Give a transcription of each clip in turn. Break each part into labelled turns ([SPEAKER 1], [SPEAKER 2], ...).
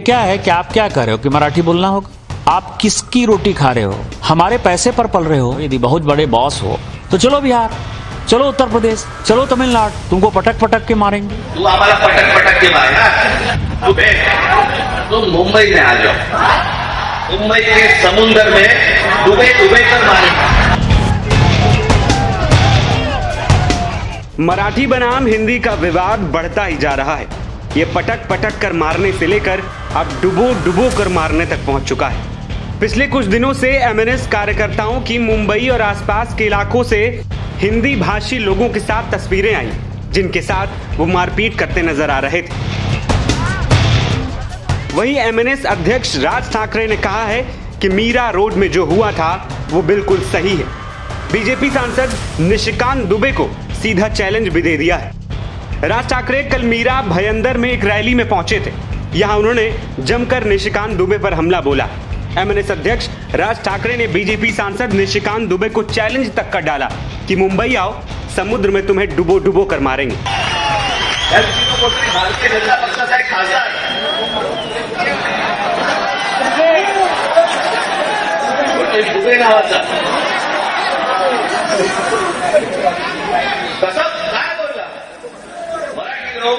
[SPEAKER 1] क्या है कि आप क्या कर रहे हो कि मराठी बोलना होगा? आप किसकी रोटी खा रहे हो? हमारे पैसे पर पल रहे हो? यदि बहुत बड़े बॉस हो तो चलो बिहार, चलो उत्तर प्रदेश, चलो तमिलनाडु, तुमको पटक पटक के मारेंगे।
[SPEAKER 2] तू हमारा पटक पटक के मारेगा। तुम मुंबई में आ जाओ, मुंबई के समुंदर में डूबे डूबे कर मारेगा।
[SPEAKER 3] मराठी बनाम हिंदी का विवाद बढ़ता ही जा रहा है। ये पटक पटक कर मारने से लेकर अब डुबो डुबो कर मारने तक पहुंच चुका है। पिछले कुछ दिनों से एमएनएस कार्यकर्ताओं की मुंबई और आसपास के इलाकों से हिंदी भाषी लोगों के साथ तस्वीरें आई, जिनके साथ वो मारपीट करते नजर आ रहे थे। वहीं एमएनएस अध्यक्ष राज ठाकरे ने कहा है कि मीरा रोड में जो हुआ था वो बिल्कुल सही है। बीजेपी सांसद निशिकांत दुबे को सीधा चैलेंज भी दे दिया है। राज ठाकरे कल मीरा भयंदर में एक रैली में पहुंचे थे। यहां उन्होंने जमकर निशिकांत दुबे पर हमला बोला। एमएनएस अध्यक्ष राज ठाकरे ने बीजेपी सांसद निशिकांत दुबे को चैलेंज तक कर डाला कि मुंबई आओ, समुद्र में तुम्हें डुबो डुबो कर मारेंगे।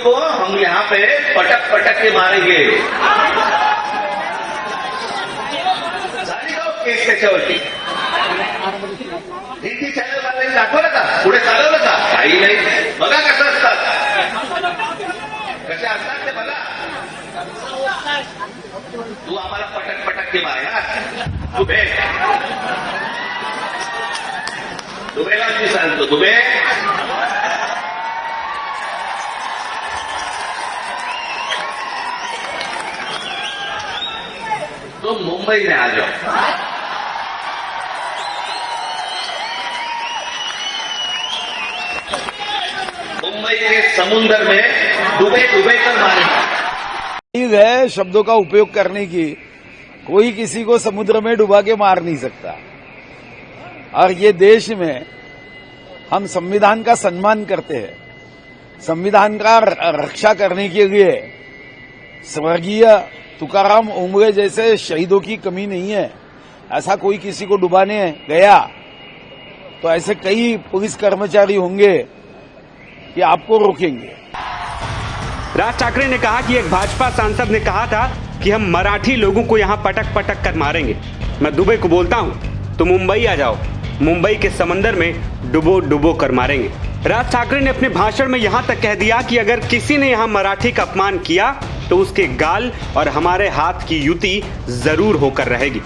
[SPEAKER 2] को हम यहाँ पे पटक पटक के मारेंगे। केस त्याच्यावरती हिंदी चॅनल वाल्यांनी दाखवलं का? पुढे चालवलं का? काही नाही। बघा कसं असतात, कसे असतात ते बघा। तू आम्हाला पटक पटक के मारेगा। दुबेला मी सांगतो, दुबे तो मुंबई में आ जाओ। मुंबई के समुंदर में डूबे डूबे कर मारेंगे।
[SPEAKER 4] है शब्दों का उपयोग करने की, कोई किसी को समुद्र में डुबा के मार नहीं सकता। और ये देश में हम संविधान का सम्मान करते हैं। संविधान का रक्षा करने के लिए स्वर्गीय तुकाराम ओंबळे जैसे शहीदों की कमी नहीं है। ऐसा कोई किसी को डुबाने गया तो ऐसे कई पुलिस कर्मचारी होंगे कि आपको रोकेंगे।
[SPEAKER 3] राज ठाकरे ने कहा कि एक भाजपा सांसद ने कहा था कि हम मराठी लोगों को यहां पटक पटक कर मारेंगे। मैं दुबे को बोलता हूं तो मुंबई आ जाओ, मुंबई के समंदर में डुबो डुबो कर मारेंगे। राज ठाकरे ने अपने भाषण में यहां तक कह दिया कि अगर किसी ने यहां मराठी का अपमान किया तो उसके गाल और हमारे हाथ की युति जरूर होकर रहेगी।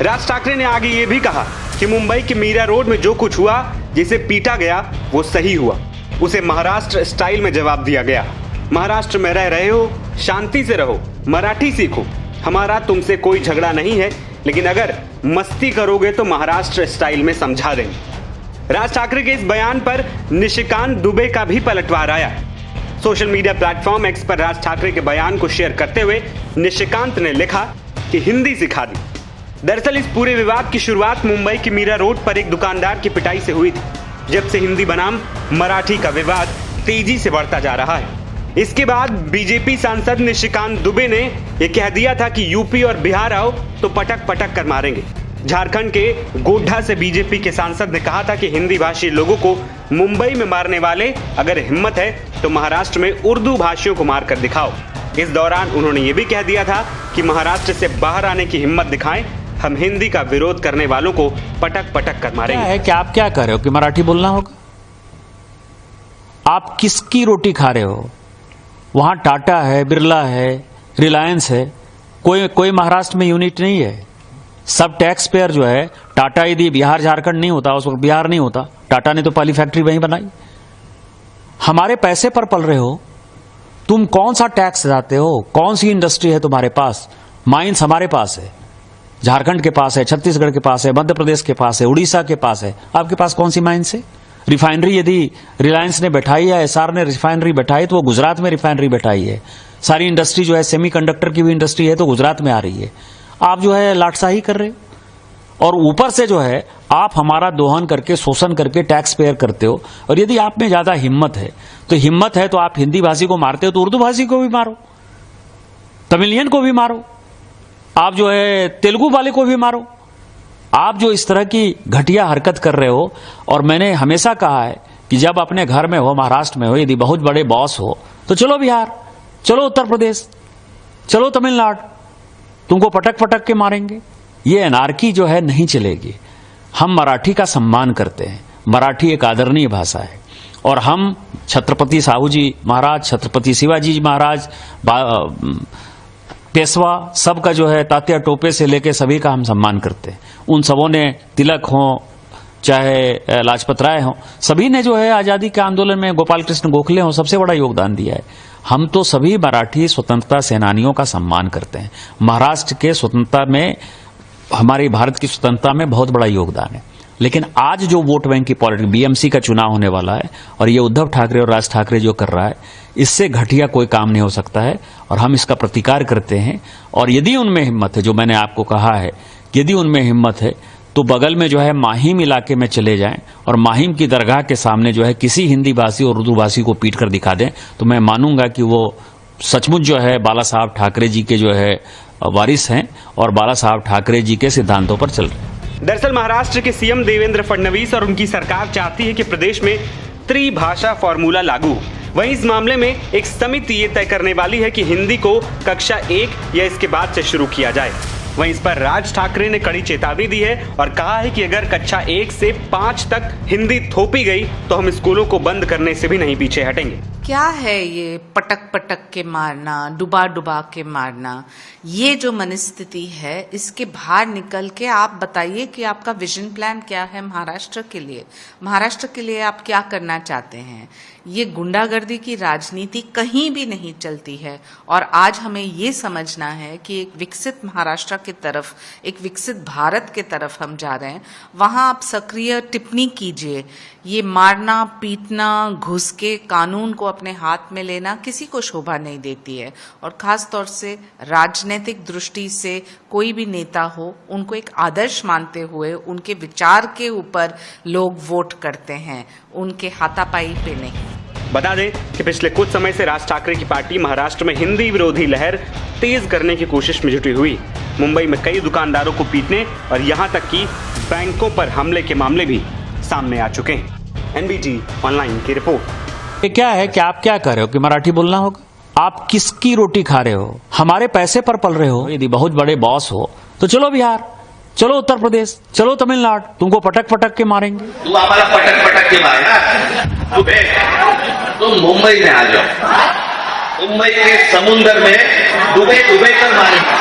[SPEAKER 3] राज ठाकरे ने आगे ये भी कहा कि मुंबई के मीरा रोड में जो कुछ हुआ, जिसे पीटा गया, वो सही हुआ। उसे महाराष्ट्र स्टाइल में जवाब दिया गया। महाराष्ट्र में रह रहे हो, शांति से रहो, मराठी सीखो। हमारा तुमसे कोई झगड़ा नहीं है, लेकिन अगर मस्ती करोगे तो महाराष्ट्र स्टाइल में समझा देंगे। राज ठाकरे के इस बयान पर निशिकांत दुबे का भी पलटवार आया। सोशल मीडिया प्लेटफॉर्म एक्स पर राज ठाकरे के बयान को शेयर करते हुए निशिकांत ने लिखा कि हिंदी सिखा दी। दरअसल इस पूरे विवाद की शुरुआत मुंबई के मीरा रोड पर एक दुकानदार की पिटाई से हुई थी, जब से हिंदी बनाम मराठी का विवाद तेजी से बढ़ता जा रहा है। इसके बाद बीजेपी सांसद निशिकांत दुबे ने यह कह दिया था कि यूपी और बिहार आओ तो पटक पटक कर मारेंगे। झारखंड के गोड्डा से बीजेपी के सांसद ने कहा था कि हिंदी भाषी लोगों को मुंबई में मारने वाले अगर हिम्मत है तो महाराष्ट्र में उर्दू भाषियों को मारकर दिखाओ। इस दौरान उन्होंने ये भी कह दिया था कि महाराष्ट्र से बाहर आने की हिम्मत दिखाएं, हम हिंदी का विरोध करने वालों को पटक पटक कर मारेंगे।
[SPEAKER 1] क्या है कि आप क्या कर रहे हो कि मराठी बोलना होगा? आप किसकी रोटी खा रहे हो? वहां टाटा है, बिरला है, रिलायंस है, कोई महाराष्ट्र में यूनिट नहीं है। सब टैक्स पेयर जो है, टाटा यदि बिहार झारखंड नहीं होता, उस वक्त बिहार नहीं होता, टाटा ने तो पहली फैक्ट्री वहीं बनाई। हमारे पैसे पर पल रहे हो, तुम कौन सा टैक्स देते हो? कौन सी इंडस्ट्री है तुम्हारे पास? माइंस हमारे पास है, झारखंड के पास है, छत्तीसगढ़ के पास है, मध्य प्रदेश के पास है, उड़ीसा के पास है। आपके पास कौन सी माइंस है? रिफाइनरी यदि रिलायंस ने बैठाई या एसआर ने रिफाइनरी बैठाई तो वो गुजरात में रिफाइनरी बैठाई है। सारी इंडस्ट्री जो है, सेमीकंडक्टर की भी इंडस्ट्री है तो गुजरात में आ रही है। आप जो है लाटसाही कर रहे हो और ऊपर से जो है आप हमारा दोहन करके, शोषण करके टैक्स पेयर करते हो। और यदि आप में ज्यादा हिम्मत है तो आप हिंदी भाषी को मारते हो तो उर्दू भाषी को भी मारो। तमिलियन को भी मारो, आप जो है तेलुगु वाले को भी मारो। आप जो इस तरह की घटिया हरकत कर रहे हो, और मैंने हमेशा कहा है कि जब अपने घर में हो, महाराष्ट्र में हो, यदि बहुत बड़े बॉस हो तो चलो बिहार, चलो उत्तर प्रदेश, चलो तमिलनाडु, तुमको पटक पटक के मारेंगे। ये एनार्की जो है नहीं चलेगी। हम मराठी का सम्मान करते हैं, मराठी एक आदरणीय भाषा है, और हम छत्रपति साहू जी महाराज, छत्रपति शिवाजी महाराज, पेशवा, सबका जो है तात्या टोपे से लेके सभी का हम सम्मान करते हैं। उन सबों ने, तिलक हो चाहे लाजपत राय हो, सभी ने जो है आजादी के आंदोलन में, गोपाल कृष्ण गोखले हो, सबसे बड़ा योगदान दिया है। हम तो सभी मराठी स्वतंत्रता सेनानियों का सम्मान करते हैं। महाराष्ट्र के स्वतंत्रता में, हमारी भारत की स्वतंत्रता में बहुत बड़ा योगदान है। लेकिन आज जो वोट बैंक की पॉलिटिक्स, बीएमसी का चुनाव होने वाला है, और ये उद्धव ठाकरे और राज ठाकरे जो कर रहा है, इससे घटिया कोई काम नहीं हो सकता है, और हम इसका प्रतिकार करते हैं। और यदि उनमें हिम्मत है, जो मैंने आपको कहा है, यदि उनमें हिम्मत है तो बगल में जो है माहिम इलाके में चले जाएं, और माहिम की दरगाह के सामने जो है किसी हिंदी भाषी और उर्दू भाषी को पीट कर दिखा दें, तो मैं मानूंगा कि वो सचमुच जो है बाला साहब ठाकरे जी के जो है वारिस हैं, और बाला साहब ठाकरे जी के सिद्धांतों पर चल रहे हैं।
[SPEAKER 3] दरअसल महाराष्ट्र के सीएम देवेंद्र फडणवीस और उनकी सरकार चाहती है कि प्रदेश में त्रिभाषा फॉर्मूला लागू। वहीं इस मामले में एक समिति ये तय करने वाली है कि हिंदी को कक्षा 1 या इसके बाद से शुरू किया जाए। वहीं इस पर राज ठाकरे ने कड़ी चेतावनी दी है और कहा है कि अगर कक्षा 1 से 5 तक हिंदी थोपी गई तो हम स्कूलों को बंद करने से भी नहीं पीछे हटेंगे।
[SPEAKER 5] क्या है ये पटक पटक के मारना, डुबा डुबा के मारना, ये जो मनस्थिति है, इसके बाहर निकल के आप बताइए कि आपका विजन प्लान क्या है महाराष्ट्र के लिए। महाराष्ट्र के लिए आप क्या करना चाहते हैं। ये गुंडागर्दी की राजनीति कहीं भी नहीं चलती है, और आज हमें ये समझना है कि एक विकसित महाराष्ट्र की तरफ, एक विकसित भारत की तरफ हम जा रहे हैं। वहां आप सक्रिय टिप्पणी कीजिए। ये मारना, पीटना, घुस के कानून को अपने हाथ में लेना किसी को शोभा नहीं देती है, और खास तौर से राजनीतिक दृष्टि से कोई भी नेता हो, उनको एक आदर्श मानते हुए उनके विचार के ऊपर लोग वोट करते हैं, उनके हाथापाई पे नहीं।
[SPEAKER 3] बता दें कि पिछले कुछ समय से राज ठाकरे की पार्टी महाराष्ट्र में हिंदी विरोधी लहर तेज करने की कोशिश में जुटी हुई। मुंबई में कई दुकानदारों को पीटने और यहां तक कि बैंकों पर हमले के मामले भी सामने आ चुके हैं। एनबीटी ऑनलाइन की रिपोर्ट।
[SPEAKER 1] ये क्या है कि आप क्या कर रहे हो कि मराठी बोलना होगा? आप किसकी रोटी खा रहे हो? हमारे पैसे पर पल रहे हो। यदि बहुत बड़े बॉस हो तो चलो बिहार, चलो उत्तर प्रदेश, चलो तमिलनाडु, तुमको पटक पटक के मारेंगे।
[SPEAKER 2] तू हमारा पटक पटक के मारेगा। तुम मुंबई में आ जाओ, मुंबई के समुंदर में डूबे डूबे कर मारेगा।